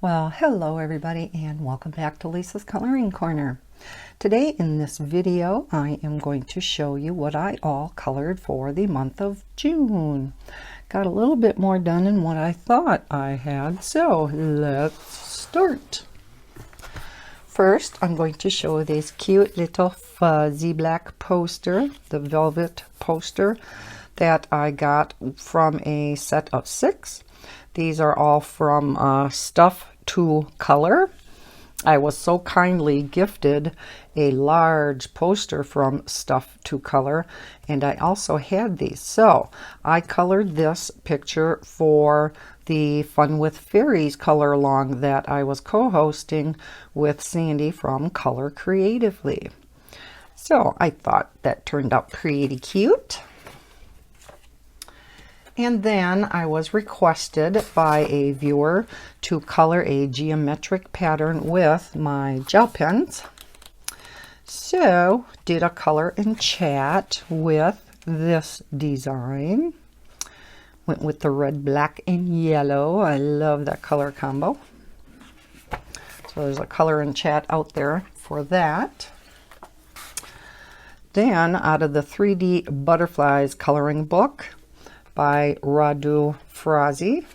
Well, hello everybody and welcome back to Lisa's Coloring Corner. Today in this video I am going to show you what I all colored for the month of June. Got a little bit more done than what I thought I had, so let's start. First I'm going to show this cute little fuzzy black poster, the velvet poster that I got from a set of 6. These are all from Stuff to Color. I was so kindly gifted a large poster from Stuff to Color, and I also had these. So I colored this picture for the Fun with Fairies color along that I was co-hosting with Sandy from Color Creatively. So I thought that turned out pretty cute. And then I was requested by a viewer to color a geometric pattern with my gel pens. So did a color and chat with this design. Went with the red, black, and yellow. I love that color combo. So there's a color and chat out there for that. Then out of the 3D Butterflies coloring book by Radu Frazi,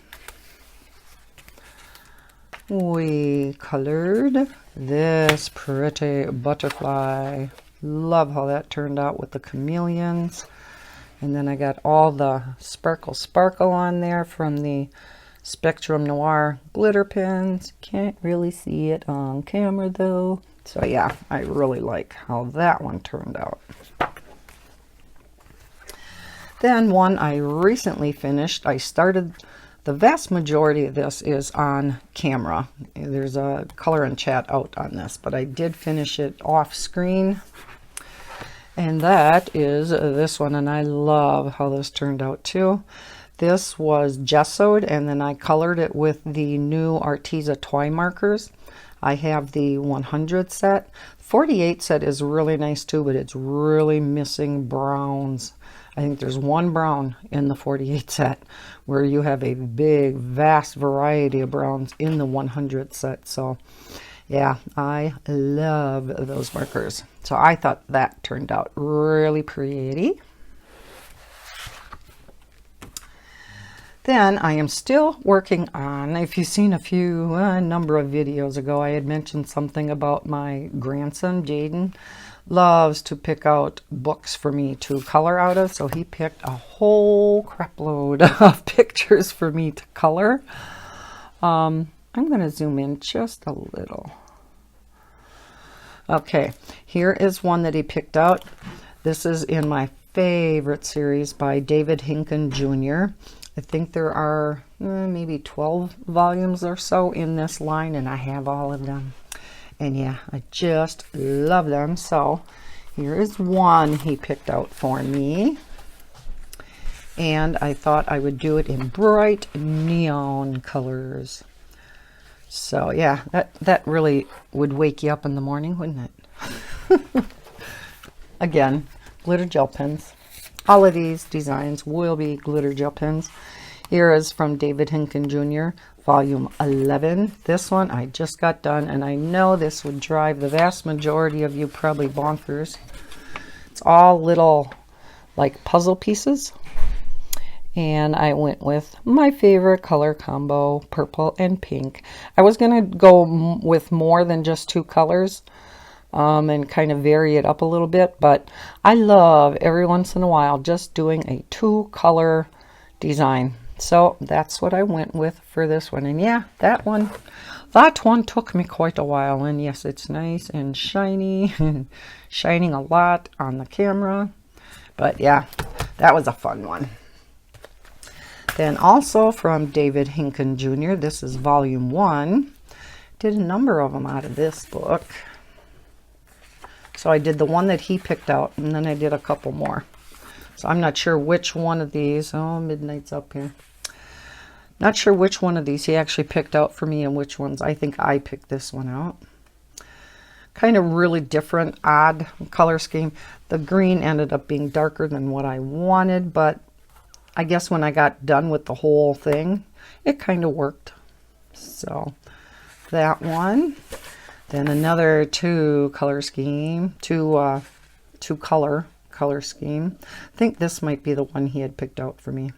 we colored this pretty butterfly. Love how that turned out with the chameleons. And then I got all the sparkle on there from the Spectrum Noir glitter pens. Can't really see it on camera though. So yeah, I really like how that one turned out. Then one I recently finished. I started, the vast majority of this is on camera. There's a color and chat out on this, but I did finish it off screen. And that is this one, and I love how this turned out too. This was gessoed, and then I colored it with the new Arteza toy markers. I have the 100 set. 48 set is really nice too, but it's really missing browns. I think there's one brown in the 48 set, where you have a big, vast variety of browns in the 100 set. So yeah, I love those markers. So I thought that turned out really pretty. Then I am still working on, if you've seen a number of videos ago, I had mentioned something about my grandson, Jade. Loves to pick out books for me to color out of, so he picked a whole crap load of pictures for me to color. I'm going to zoom in just a little. Okay, here is one that he picked out. This is in my favorite series by David Hinken Jr. I think there are maybe 12 volumes or so in this line, and I have all of them. And yeah, I just love them. So here is one he picked out for me. And I thought I would do it in bright neon colors. So yeah, that really would wake you up in the morning, wouldn't it? Again, glitter gel pens. All of these designs will be glitter gel pens. Here is from David Hinken Jr., Volume 11. This one I just got done, and I know this would drive the vast majority of you probably bonkers. It's all little like puzzle pieces. And I went with my favorite color combo, purple and pink. I was going to go with more than just 2 colors and kind of vary it up a little bit, but I love every once in a while just doing a 2-color design. So that's what I went with for this one. And yeah, that one took me quite a while. And yes, it's nice and shiny, shining a lot on the camera. But yeah, that was a fun one. Then also from David Hinken Jr., this is Volume 1. Did a number of them out of this book. So I did the one that he picked out, and then I did a couple more. So I'm not sure which one of these, oh, midnight's up here. Not sure which one of these he actually picked out for me and which ones. I think I picked this one out. Kind of really different, odd color scheme. The green ended up being darker than what I wanted, but I guess when I got done with the whole thing, it kind of worked. So that one. Then another two color scheme, two color scheme. I think this might be the one he had picked out for me.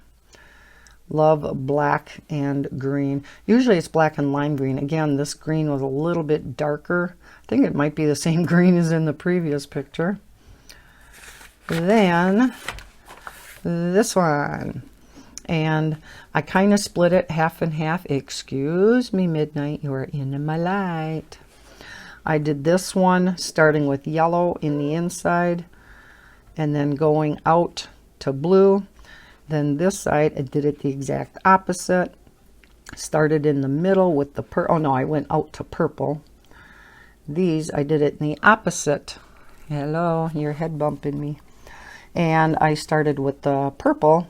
Love black and green. Usually it's black and lime green. Again, this green was a little bit darker. I think it might be the same green as in the previous picture. Then this one. And I kind of split it half and half. Excuse me, Midnight, you are in my light. I did this one starting with yellow in the inside and then going out to blue. Then this side, I did it the exact opposite. Started in the middle with the purple. Oh no, I went out to purple. These, I did it in the opposite. Hello, your head bumping me. And I started with the purple,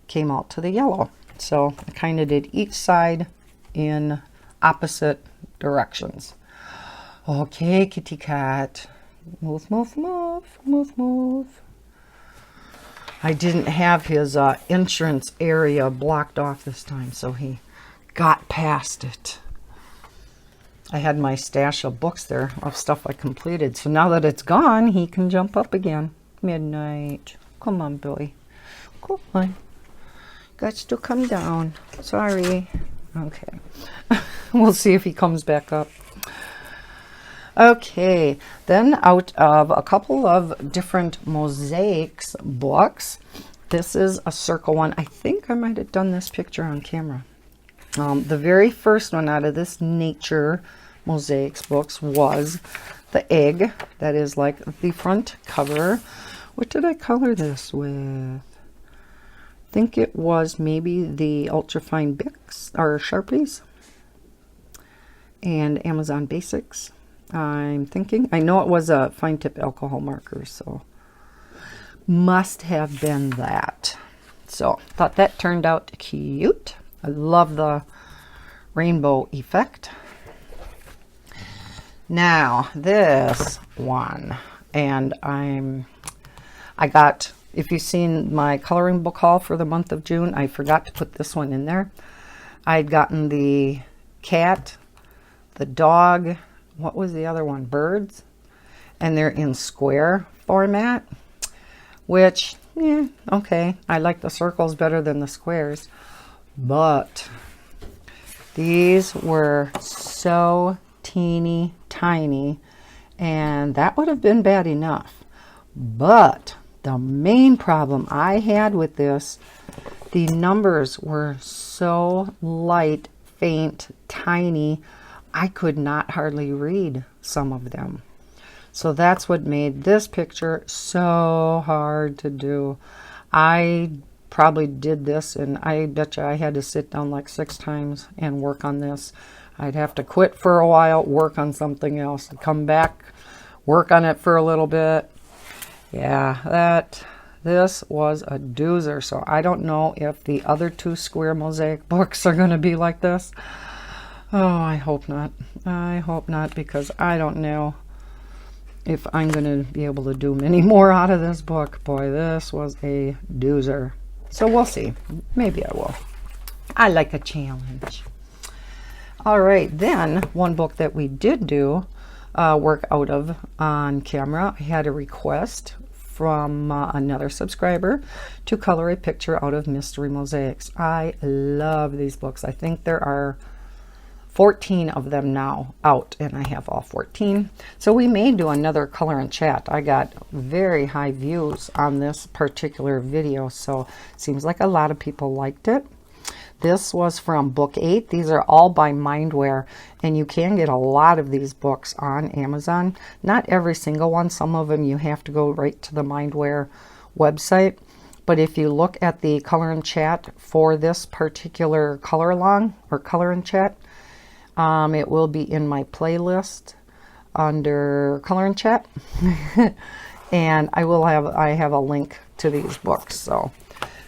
came out to the yellow. So I kind of did each side in opposite directions. Okay, kitty cat. Move, move, move, move, move. I didn't have his entrance area blocked off this time, so he got past it. I had my stash of books there of stuff I completed. So now that it's gone, he can jump up again. Midnight. Come on, Billy. Come on. Got to come down. Sorry. Okay. We'll see if he comes back up. Okay, then out of a couple of different Mosaics books, this is a circle one. I think I might have done this picture on camera. The very first one out of this Nature Mosaics books was the egg. That is like the front cover. What did I color this with? I think it was maybe the Ultrafine Bics or Sharpies and Amazon Basics. I'm thinking. I know it was a fine tip alcohol marker, so must have been that. So thought that turned out cute. I love the rainbow effect. Now this one, and I got, if you've seen my coloring book haul for the month of June, I forgot to put this one in there. I'd gotten the cat, the dog, what was the other one? Birds. And they're in square format, which, yeah, okay. I like the circles better than the squares. But these were so teeny tiny, and that would have been bad enough. But the main problem I had with this, the numbers were so light, faint, tiny, I could not hardly read some of them. So that's what made this picture so hard to do. I probably did this, and I bet you I had to sit down like 6 times and work on this. I'd have to quit for a while, work on something else, come back, work on it for a little bit. Yeah, this was a doozer. So I don't know if the other 2 square Mosaic books are going to be like this. Oh, I hope not. I hope not, because I don't know if I'm going to be able to do many more out of this book. Boy, this was a doozer. So we'll see. Maybe I will. I like a challenge. All right, then one book that we did do work out of on camera. I had a request from another subscriber to color a picture out of Mystery Mosaics. I love these books. I think there are 14 of them now out, and I have all 14. So we may do another color and chat. I got very high views on this particular video, so it seems like a lot of people liked it. This was from book 8. These are all by Mindware, and you can get a lot of these books on Amazon. Not every single one. Some of them you have to go right to the Mindware website. But if you look at the color and chat for this particular color along or color and chat, it will be in my playlist under color and chat. And I have a link to these books. So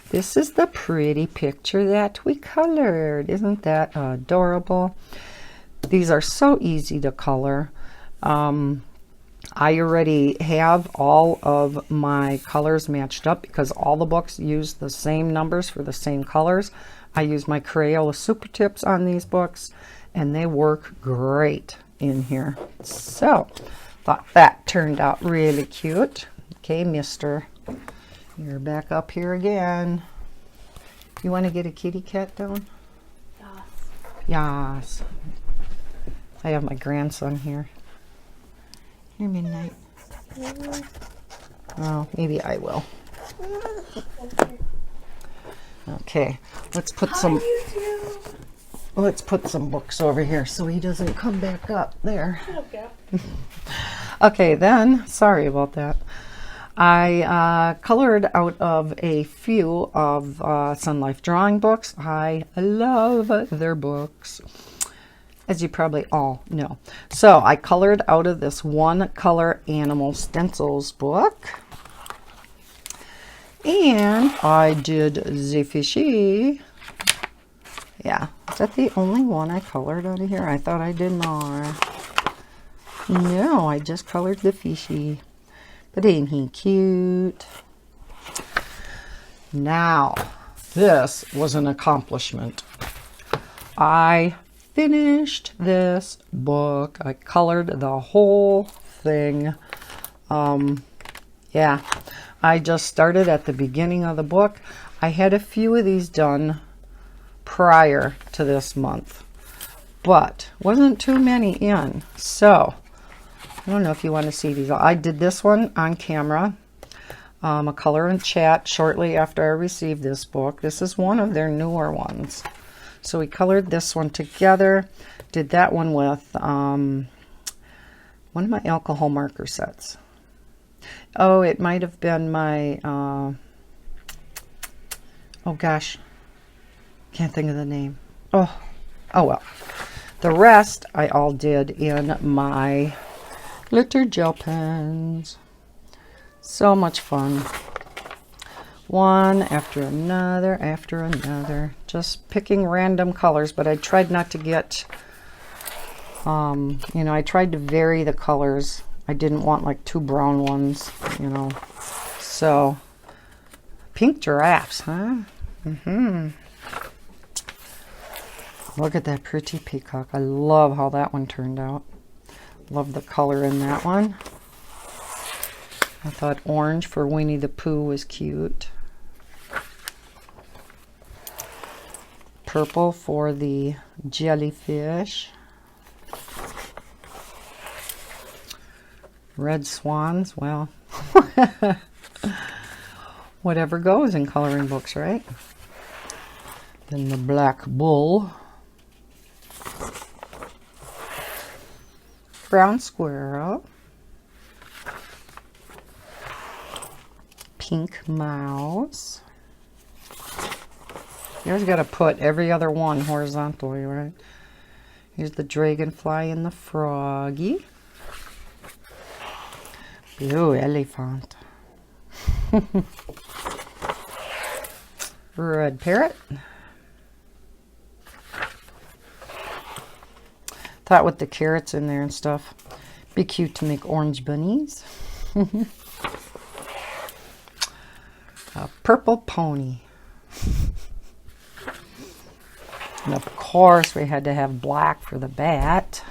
this is the pretty picture that we colored. Isn't that adorable? These are so easy to color. I already have all of my colors matched up because all the books use the same numbers for the same colors. I use my Crayola Super Tips on these books, and they work great in here. So, thought that turned out really cute. Okay, mister, you're back up here again. You want to get a kitty cat down? Yes. I have my grandson here. Here, Midnight. Oh, maybe I will. Okay, let's put some books over here so he doesn't come back up there. Okay. Okay, then, sorry about that. I colored out of a few of Sun Life drawing books. I love their books, as you probably all know. So I colored out of this One Color Animal Stencils book. And I did the fishy. Yeah, is that the only one I colored out of here? I thought I did more. No, I just colored the fishy. But ain't he cute? Now, this was an accomplishment. I finished this book. I colored the whole thing. Yeah, I just started at the beginning of the book. I had a few of these done prior to this month, but wasn't too many in. So, I don't know if you want to see these. I did this one on camera, a color and chat shortly after I received this book. This is one of their newer ones. So we colored this one together, did that one with one of my alcohol marker sets. Oh, it might have been my, oh gosh, can't think of the name. Oh well. The rest I all did in my glitter gel pens. So much fun. One after another, just picking random colors, but I tried not to get, you know, I tried to vary the colors. I didn't want like two brown ones, you know. So, pink giraffes, huh? Look at that pretty peacock. I love how that one turned out. Love the color in that one. I thought orange for Winnie the Pooh was cute. Purple for the jellyfish. Red swans, well, whatever goes in coloring books, right? Then the black bull. Brown squirrel. Pink mouse. You always got to put every other one horizontally, right? Here's the dragonfly and the froggy. Blue elephant. Red parrot. Thought with the carrots in there and stuff, be cute to make orange bunnies. A purple pony. And of course we had to have black for the bat.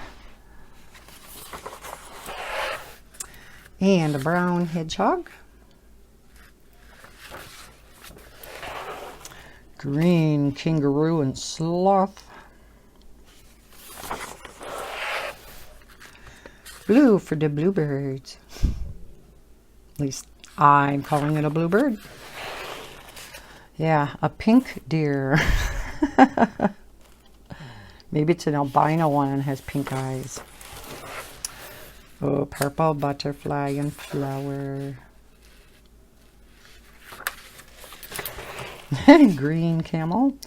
And a brown hedgehog. Green kangaroo and sloth. Blue for the bluebirds. At least I'm calling it a bluebird. Yeah, a pink deer. Maybe it's an albino one and has pink eyes. Oh, purple butterfly and flower. Green camel.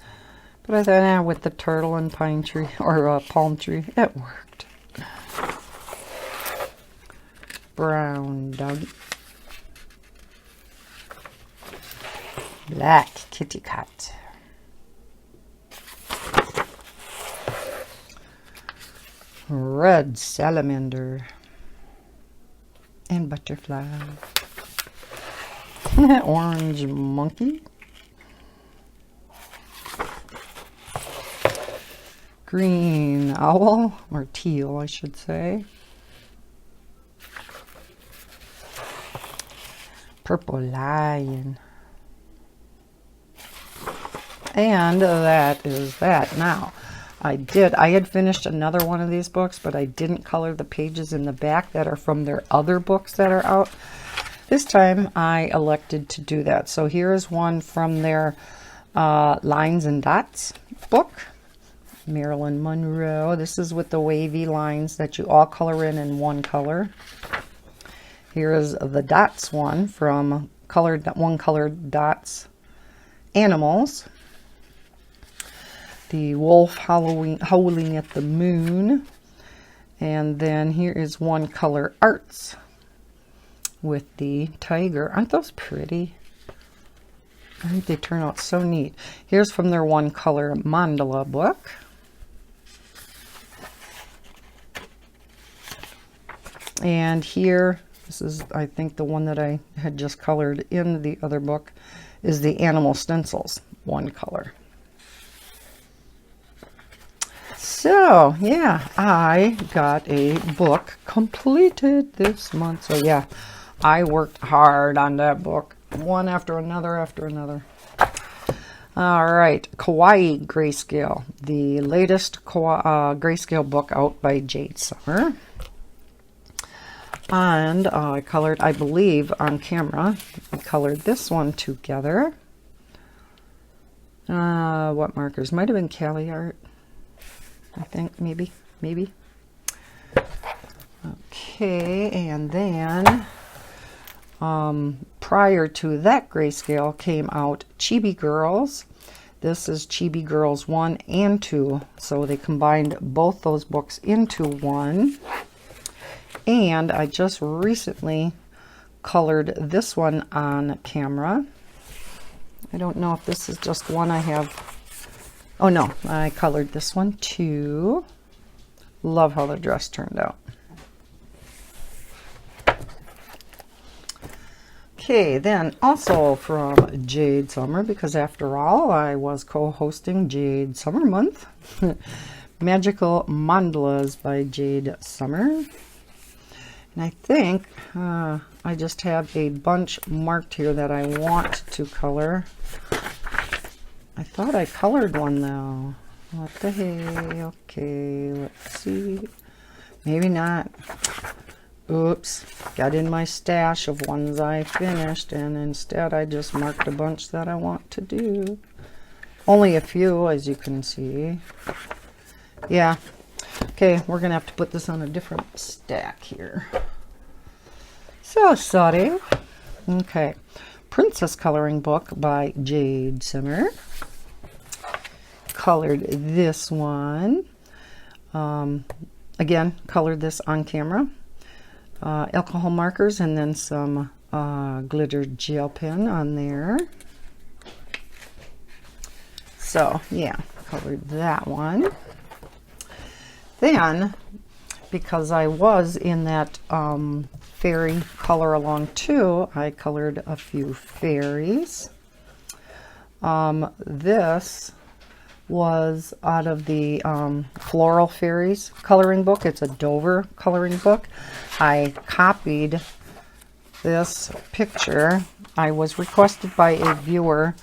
But I thought, with the turtle and pine tree, or palm tree, it worked. Brown dog. Black kitty cat. Red salamander. And butterfly. Orange monkey. green owl, or teal, I should say. Purple lion. And that is that. Now, I had finished another one of these books, but I didn't color the pages in the back that are from their other books that are out. This time I elected to do that. So here is one from their Lines and Dots book. Marilyn Monroe. This is with the wavy lines that you all color in one color. Here is the Dots one from One Colored Dots Animals. The wolf howling at the moon. And then here is One Color Arts with the tiger. Aren't those pretty? I think they turn out so neat. Here's from their One Color Mandala book. And here, this is, I think, the one that I had just colored in the other book, is the Animal Stencils, one color. So, yeah, I got a book completed this month. So, yeah, I worked hard on that book, one after another after another. All right, Kawaii Grayscale, the latest Grayscale book out by Jade Summer. And I colored, I believe, on camera, I colored this one together. What markers? Might have been Cali Art. I think, maybe. Okay, and then prior to that Grayscale came out Chibi Girls. This is Chibi Girls 1 and 2, so they combined both those books into one. And I just recently colored this one on camera. I don't know if this is just one I have. Oh no, I colored this one too. Love how the dress turned out. Okay, then also from Jade Summer, because after all, I was co-hosting Jade Summer Month. Magical Mandalas by Jade Summer. And I think I just have a bunch marked here that I want to color. I thought I colored one though. What the hey? Okay, let's see. Maybe not. Oops. Got in my stash of ones I finished, and instead I just marked a bunch that I want to do. Only a few, as you can see. Yeah. Okay, we're going to have to put this on a different stack here. So sorry. Okay. Princess Coloring Book by Jade Summer. Colored this one. Again, colored this on camera. Alcohol markers and then some glitter gel pen on there. So, yeah, colored that one. Then, because I was in that fairy color along too, I colored a few fairies. This was out of the Floral Fairies coloring book. It's a Dover coloring book. I copied this picture. I was requested by a viewer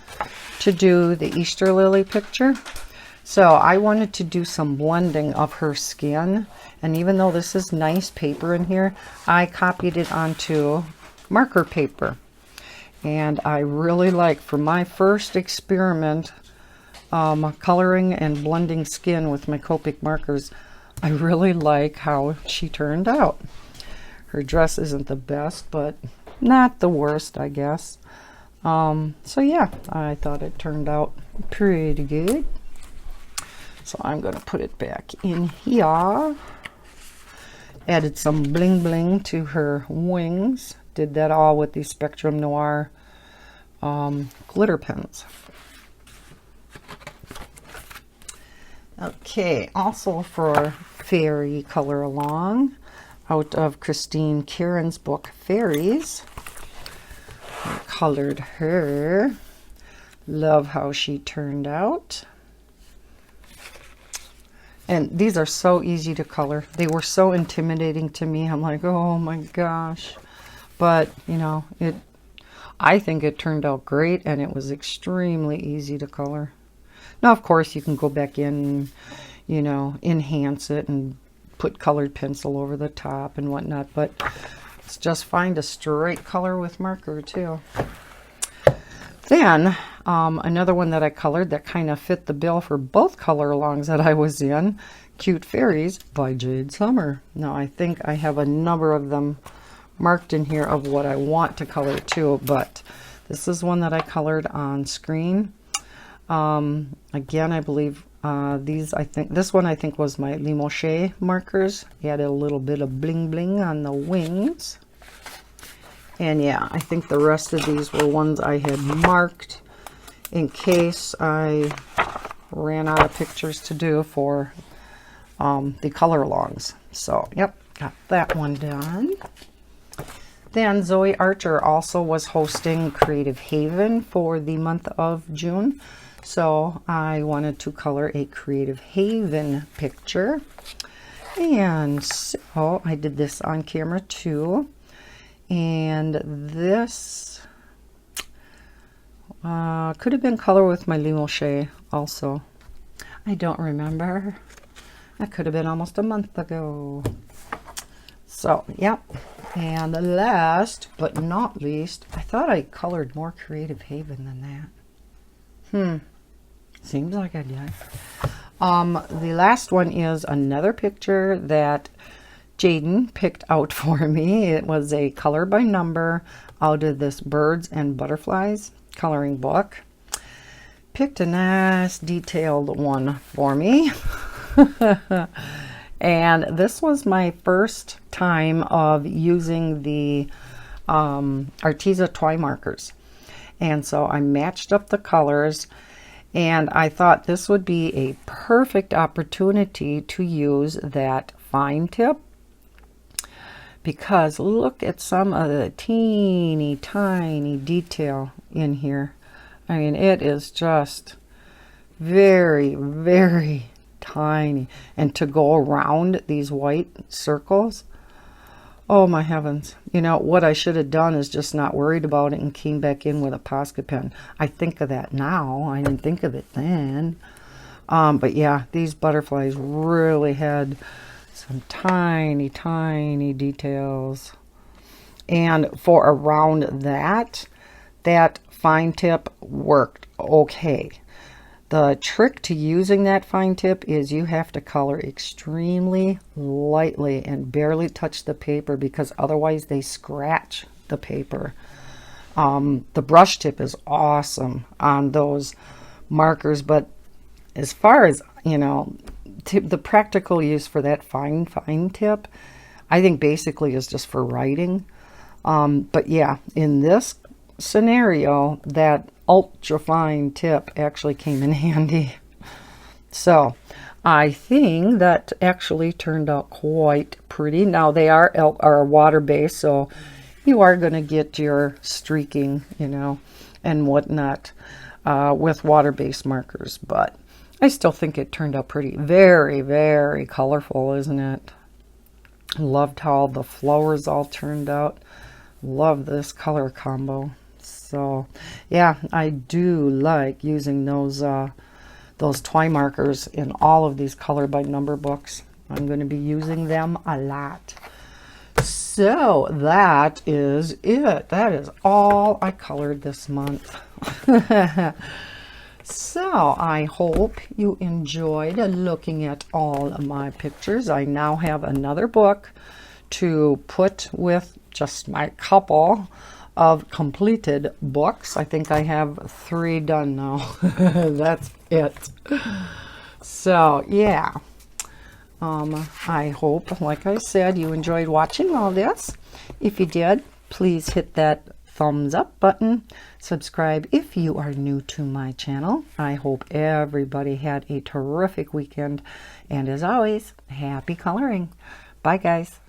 to do the Easter lily picture. So I wanted to do some blending of her skin, and even though this is nice paper in here, I copied it onto marker paper. And I really like, for my first experiment coloring and blending skin with my Copic markers, I really like how she turned out. Her dress isn't the best, but not the worst, I guess. So yeah, I thought it turned out pretty good. So I'm going to put it back in here. Added some bling bling to her wings. Did that all with the Spectrum Noir glitter pens. Okay, also for Fairy Color Along, out of Christine Karen's book, Fairies. I colored her. Love how she turned out. And these are so easy to color. They were so intimidating to me. I'm like, oh my gosh. But, you know, I think it turned out great, and it was extremely easy to color. Now, of course, you can go back in, you know, enhance it and put colored pencil over the top and whatnot, but let's just find a straight color with marker too. Then another one that I colored that kind of fit the bill for both color alongs that I was in, Cute Fairies by Jade Summer. Now I think I have a number of them marked in here of what I want to color too, but this is one that I colored on screen. Again, I believe this one I think was my Mosaic markers. Added a little bit of bling bling on the wings. And yeah, I think the rest of these were ones I had marked in case I ran out of pictures to do for the color alongs. So, yep, got that one done. Then Zoe Archer also was hosting Creative Haven for the month of June. So I wanted to color a Creative Haven picture. And so I did this on camera too. And this could have been color with my Mosaic also. I don't remember. That could have been almost a month ago. So, yep. And last but not least, I thought I colored more Creative Haven than that. Seems like I did. The last one is another picture that Jaden picked out for me. It was a color by number out of this Birds and Butterflies coloring book. Picked a nice detailed one for me. And this was my first time of using the Arteza toy markers. And so I matched up the colors, and I thought this would be a perfect opportunity to use that fine tip, because look at some of the teeny tiny detail in here. I mean, it is just very, very tiny. And to go around these white circles, oh my heavens. You know, what I should have done is just not worried about it and came back in with a Posca pen. I think of that now. I didn't think of it then. But yeah, these butterflies really had some tiny, tiny details. And for around that fine tip worked okay. The trick to using that fine tip is you have to color extremely lightly and barely touch the paper, because otherwise they scratch the paper. The brush tip is awesome on those markers, but as far as, you know, the practical use for that fine tip, I think basically is just for writing. But yeah, in this scenario, that ultra fine tip actually came in handy. So I think that actually turned out quite pretty. Now they are water based, so you are going to get your streaking, you know, and whatnot with water based markers, but I still think it turned out pretty. Very, very colorful, isn't it? Loved how the flowers all turned out. Love this color combo. So yeah, I do like using those toy markers in all of these color by number books. I'm going to be using them a lot. So that is it. That is all I colored this month. So I hope you enjoyed looking at all of my pictures. I now have another book to put with just my couple of completed books. I think I have 3 done now. That's it. So yeah, I hope, like I said, you enjoyed watching all this. If you did, please hit that thumbs up button. Subscribe if you are new to my channel. I hope everybody had a terrific weekend, and as always, happy coloring. Bye guys.